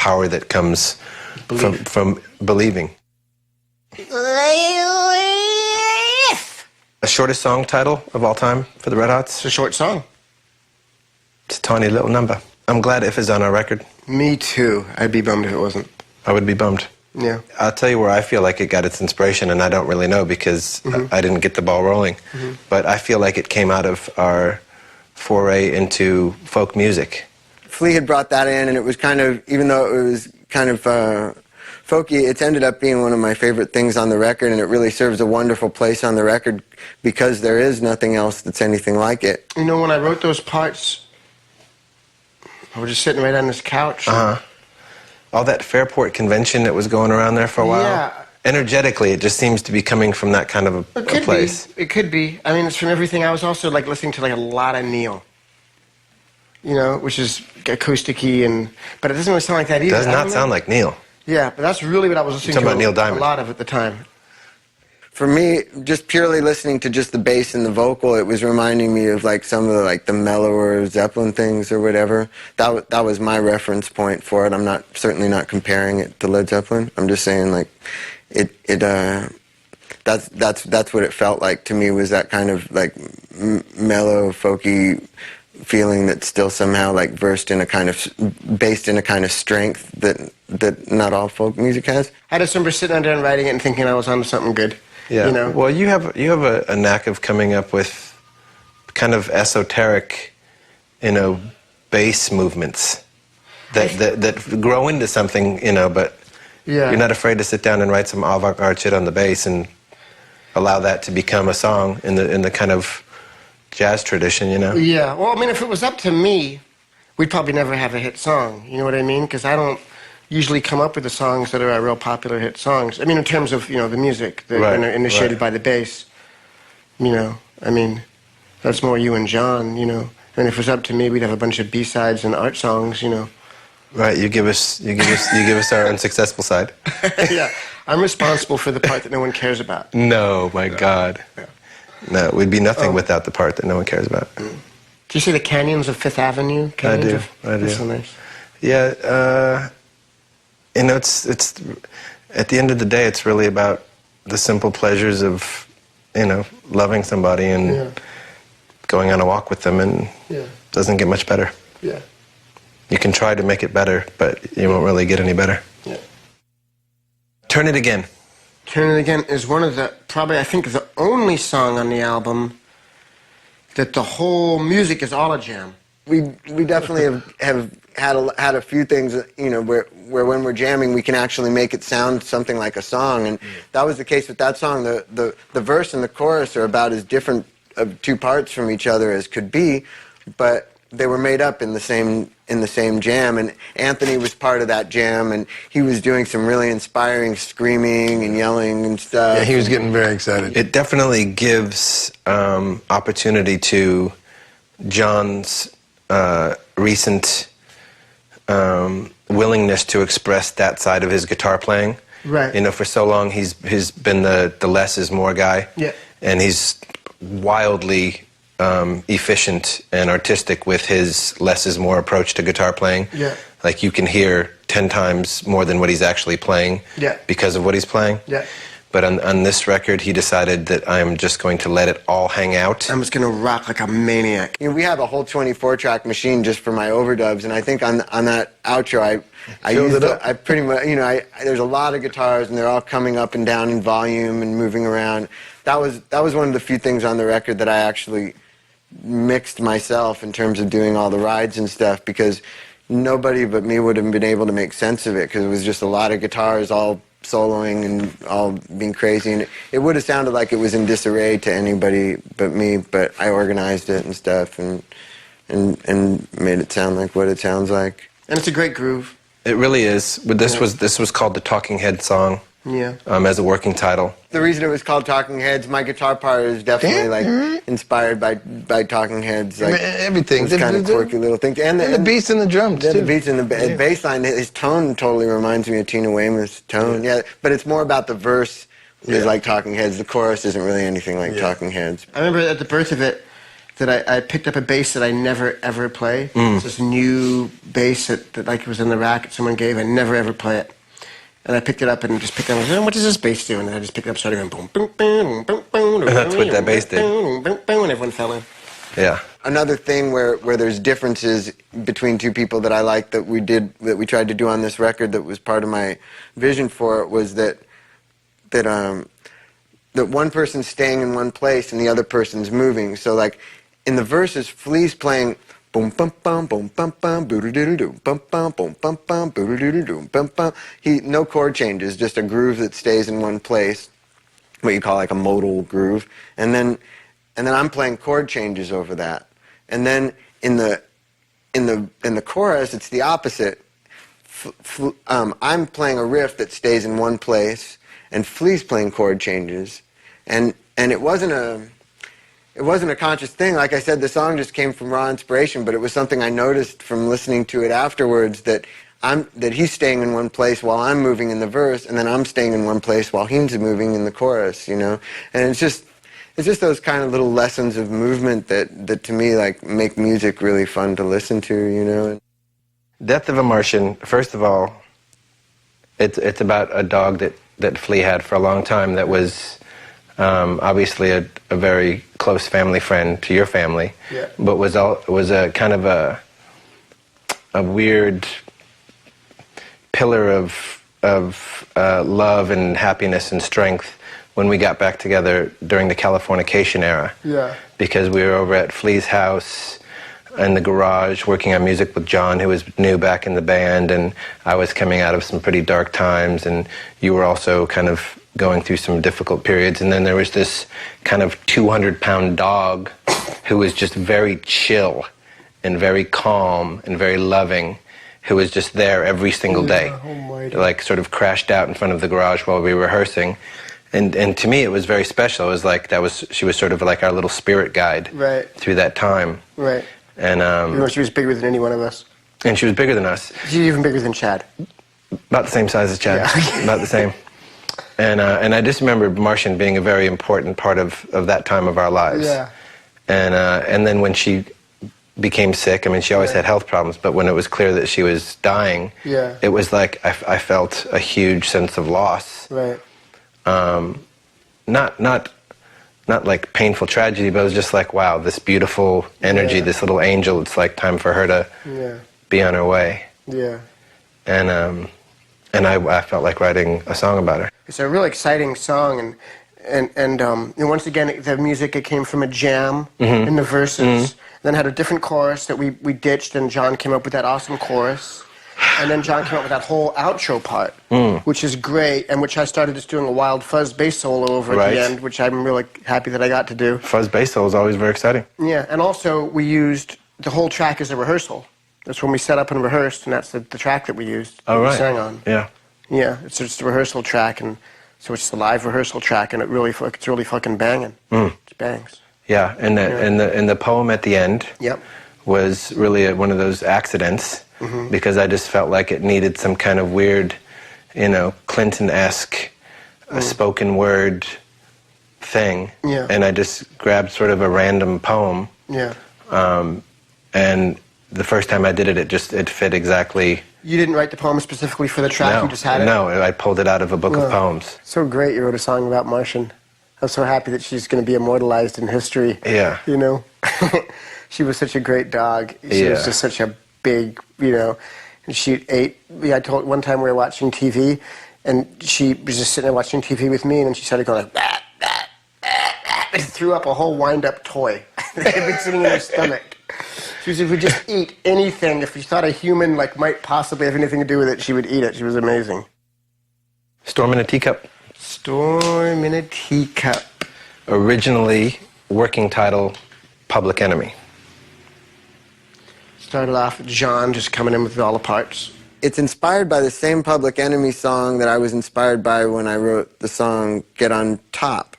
power that comes from believing. The shortest song title of all time for the Red Hots? It's a short song. It's a tiny little number. I'm glad If is on our record. Me too. I'd be bummed if it wasn't. I would be bummed. Yeah. I'll tell you where I feel like it got its inspiration, and I don't really know because I didn't get the ball rolling. But I feel like it came out of our foray into folk music. Flea had brought that in, and it was kind of, even though it was kind of folky, it's ended up being one of my favorite things on the record, and it really serves a wonderful place on the record because there is nothing else that's anything like it. You know, when I wrote those parts, I was just sitting right on this couch. All that Fairport convention that was going around there for a while. Yeah. Energetically, it just seems to be coming from that kind of a place. It could be. I mean, it's from everything. I was also like listening to like a lot of Neil. You know, which is acousticy, but it doesn't really sound like that either. Does not sound like Neil. Yeah, but that's really what I was listening to about Neil Diamond. A lot of at the time. For me, just purely listening to just the bass and the vocal, it was reminding me of like some of the mellower Zeppelin things or whatever. That was my reference point for it. I'm certainly not comparing it to Led Zeppelin. I'm just saying like that's what it felt like to me, was that kind of like mellow, folky feeling that's still somehow like based in a kind of strength that not all folk music has. I just remember sitting down there and writing it and thinking I was onto something good. Yeah. You know? Well, you have a knack of coming up with kind of esoteric, bass movements that grow into something, but you're not afraid to sit down and write some avant-garde shit on the bass and allow that to become a song in the kind of jazz tradition, Yeah. Well, I mean, if it was up to me, we'd probably never have a hit song. You know what I mean? Because I don't usually come up with the songs that are real popular hit songs. I mean, in terms of, the music that are initiated by the bass. I mean, that's more you and John, And if it was up to me, we'd have a bunch of B-sides and art songs, Right, you give us our unsuccessful side. Yeah, I'm responsible for the part that no one cares about. No, my God. Yeah. No, we'd be nothing without the part that no one cares about. Do you see the canyons of Fifth Avenue? I do. That's so nice. Yeah, it's at the end of the day, it's really about the simple pleasures of, loving somebody and going on a walk with them, and it doesn't get much better. Yeah. You can try to make it better, but you won't really get any better. Yeah. Turn It Again. Turn It Again is one of the, probably I think the only song on the album that the whole music is all a jam. We definitely have had a few things, where when we're jamming, we can actually make it sound something like a song, and that was the case with that song. The verse and the chorus are about as different of two parts from each other as could be, but they were made up in the same jam, and Anthony was part of that jam, and he was doing some really inspiring screaming and yelling and stuff. Yeah, he was getting very excited. It definitely gives opportunity to John's recent willingness to express that side of his guitar playing. Right. For so long he's been the less is more guy. Yeah. And he's wildly efficient and artistic with his less is more approach to guitar playing. Yeah. Like you can hear 10 times more than what he's actually playing because of what he's playing. Yeah. But on this record, he decided that I'm just going to let it all hang out. I'm just going to rock like a maniac. We have a whole 24-track machine just for my overdubs, and I think on that outro, I pretty much, there's a lot of guitars, and they're all coming up and down in volume and moving around. That was one of the few things on the record that I actually mixed myself in terms of doing all the rides and stuff, because nobody but me would have been able to make sense of it, because it was just a lot of guitars all soloing and all being crazy, and it would have sounded like it was in disarray to anybody but me, but I organized it and stuff and made it sound like what it sounds like. And it's a great groove. It really is. But this was called the Talking Head song. Yeah. As a working title. The reason it was called Talking Heads, my guitar part is definitely inspired by Talking Heads. Like, everything. Those kind of quirky little things. And the beats and the drums, too. The beats and the bass line, his tone totally reminds me of Tina Weymouth's tone. Yeah, but it's more about the verse is like Talking Heads. The chorus isn't really anything like Talking Heads. I remember at the birth of it, that I picked up a bass that I never ever play. It's this new bass that like was in the rack that someone gave. I never ever play it. And I picked it up and just picked it up. I said, what does this bass do? And then I just picked it up, started going boom, boom, boom, boom, boom. And that's what that bass did. Boom, boom, boom, and everyone fell in. Yeah. Another thing where there's differences between two people that I like that we tried to do on this record that was part of my vision for it was that one person's staying in one place and the other person's moving. So like in the verses, Flea's playing boom bum bum boom bum bum boo doo doo doo bum bum boom bum bum boo doo doo doo bum bum. No chord changes, just a groove that stays in one place, what you call like a modal groove, and then I'm playing chord changes over that. And then in the chorus, it's the opposite. I'm playing a riff that stays in one place, and Flea's playing chord changes, and it wasn't a conscious thing. Like I said, the song just came from raw inspiration, but it was something I noticed from listening to it afterwards that he's staying in one place while I'm moving in the verse, and then I'm staying in one place while he's moving in the chorus, you know. And it's just those kind of little lessons of movement that to me like make music really fun to listen to, you know. Death of a Martian, first of all, it's about a dog that Flea had for a long time that was obviously a very close family friend to your family, yeah. But was a kind of a weird pillar of love and happiness and strength when we got back together during the Californication era. Yeah. Because we were over at Flea's house in the garage working on music with John, who was new back in the band, and I was coming out of some pretty dark times, and you were also kind of going through some difficult periods. And then there was this kind of 200-pound dog who was just very chill and very calm and very loving, who was just there every single day. Almighty. Like sort of crashed out in front of the garage while we were rehearsing. And to me, it was very special. It was like she was sort of like our little spirit guide right. through that time. Right. And you know, she was bigger than any one of us. And she was bigger than us. She was even bigger than Chad. About the same size as Chad. Yeah. About the same. And I just remember Martian being a very important part of that time of our lives. Yeah. And then when she became sick, I mean, she always had health problems, but when it was clear that she was dying, yeah. It was like I felt a huge sense of loss. Right. Not like painful tragedy, but it was just like, wow, this beautiful energy, this little angel, it's like time for her to be on her way. Yeah. And I felt like writing a song about her. It's a really exciting song, and once again, the music, it came from a jam in the verses, then had a different chorus that we ditched, and John came up with that awesome chorus. And then John came up with that whole outro part, which is great, and which I started just doing a wild fuzz bass solo over at the end, which I'm really happy that I got to do. Fuzz bass solo is always very exciting. Yeah, and also we used the whole track as a rehearsal. That's when we set up and rehearsed, and that's the track that we used. Oh, right. We sang on. Yeah. Yeah, it's just a rehearsal track, and so it's a live rehearsal track, and it's really fucking banging. It bangs. Yeah, and the poem at the end was really one of those accidents. Because I just felt like it needed some kind of weird, you know, Clinton-esque spoken word thing. Yeah. And I just grabbed sort of a random poem. Yeah. And the first time I did it, it fit exactly. You didn't write the poem specifically for the track, you just had it? No, I pulled it out of a book of poems. So great you wrote a song about Martian. I'm so happy that she's going to be immortalized in history. Yeah. You know? She was such a great dog. She was just such a big, you know, and she ate. I told one time we were watching TV, and she was just sitting there watching TV with me, and then she started going like, bah, bah, bah, bah, and threw up a whole wind-up toy that had been sitting in her stomach. She said, if we just eat anything, if we thought a human like might possibly have anything to do with it, she would eat it. She was amazing. Storm in a Teacup. Storm in a Teacup. Originally, working title, Public Enemy. Started off with John just coming in with all the parts. It's inspired by the same Public Enemy song that I was inspired by when I wrote the song Get on Top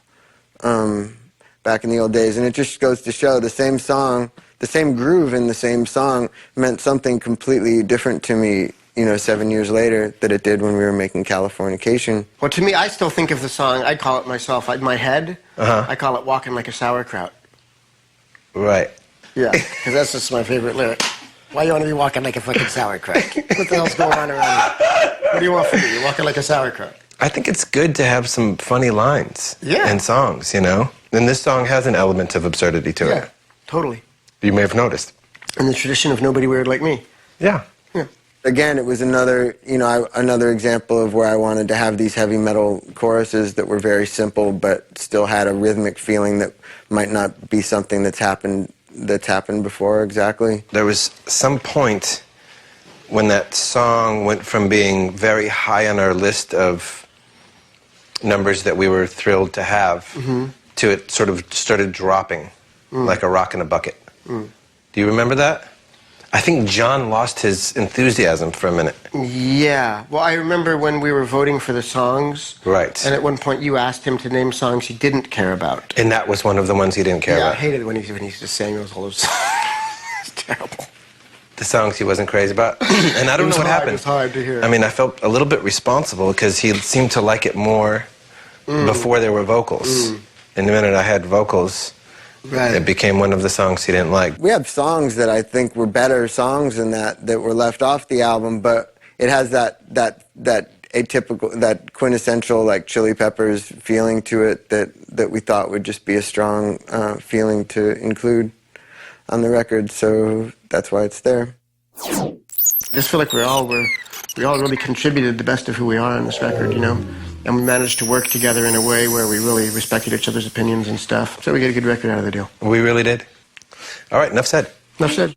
back in the old days. And it just goes to show the same song, the same groove in the same song meant something completely different to me, you know, 7 years later that it did when we were making Californication. Well, to me, I still think of the song, I call it myself, in my head, I call it Walking Like a Sauerkraut. Right. Yeah, because that's just my favorite lyric. Why you want to be walking like a fucking sauerkraut? What the hell's going on around here? What do you want from me? You're walking like a sauerkraut. I think it's good to have some funny lines in songs, you know? And this song has an element of absurdity to it. Yeah, totally. You may have noticed. In the tradition of Nobody Weird Like Me. Yeah. Yeah. Again, it was another, another example of where I wanted to have these heavy metal choruses that were very simple, but still had a rhythmic feeling that might not be something that's happened before exactly. There was some point when that song went from being very high on our list of numbers that we were thrilled to have to it sort of started dropping like a rock in a bucket. Do you remember that? I think John lost his enthusiasm for a minute. Yeah. Well, I remember when we were voting for the songs. Right. And at one point you asked him to name songs he didn't care about. And that was one of the ones he didn't care about. Yeah, I hated it when he just sang all those songs. It's terrible. The songs he wasn't crazy about. And I don't know what happened. It was hard to hear. I mean, I felt a little bit responsible because he seemed to like it more before there were vocals. And the minute I had vocals, it became one of the songs he didn't like. We have songs that I think were better songs than that were left off the album, but it has that atypical, that quintessential like Chili Peppers feeling to it that we thought would just be a strong feeling to include on the record. So that's why it's there. I just feel like we all really contributed the best of who we are on this record, you know? And we managed to work together in a way where we really respected each other's opinions and stuff. So we get a good record out of the deal. We really did. All right, enough said. Enough said.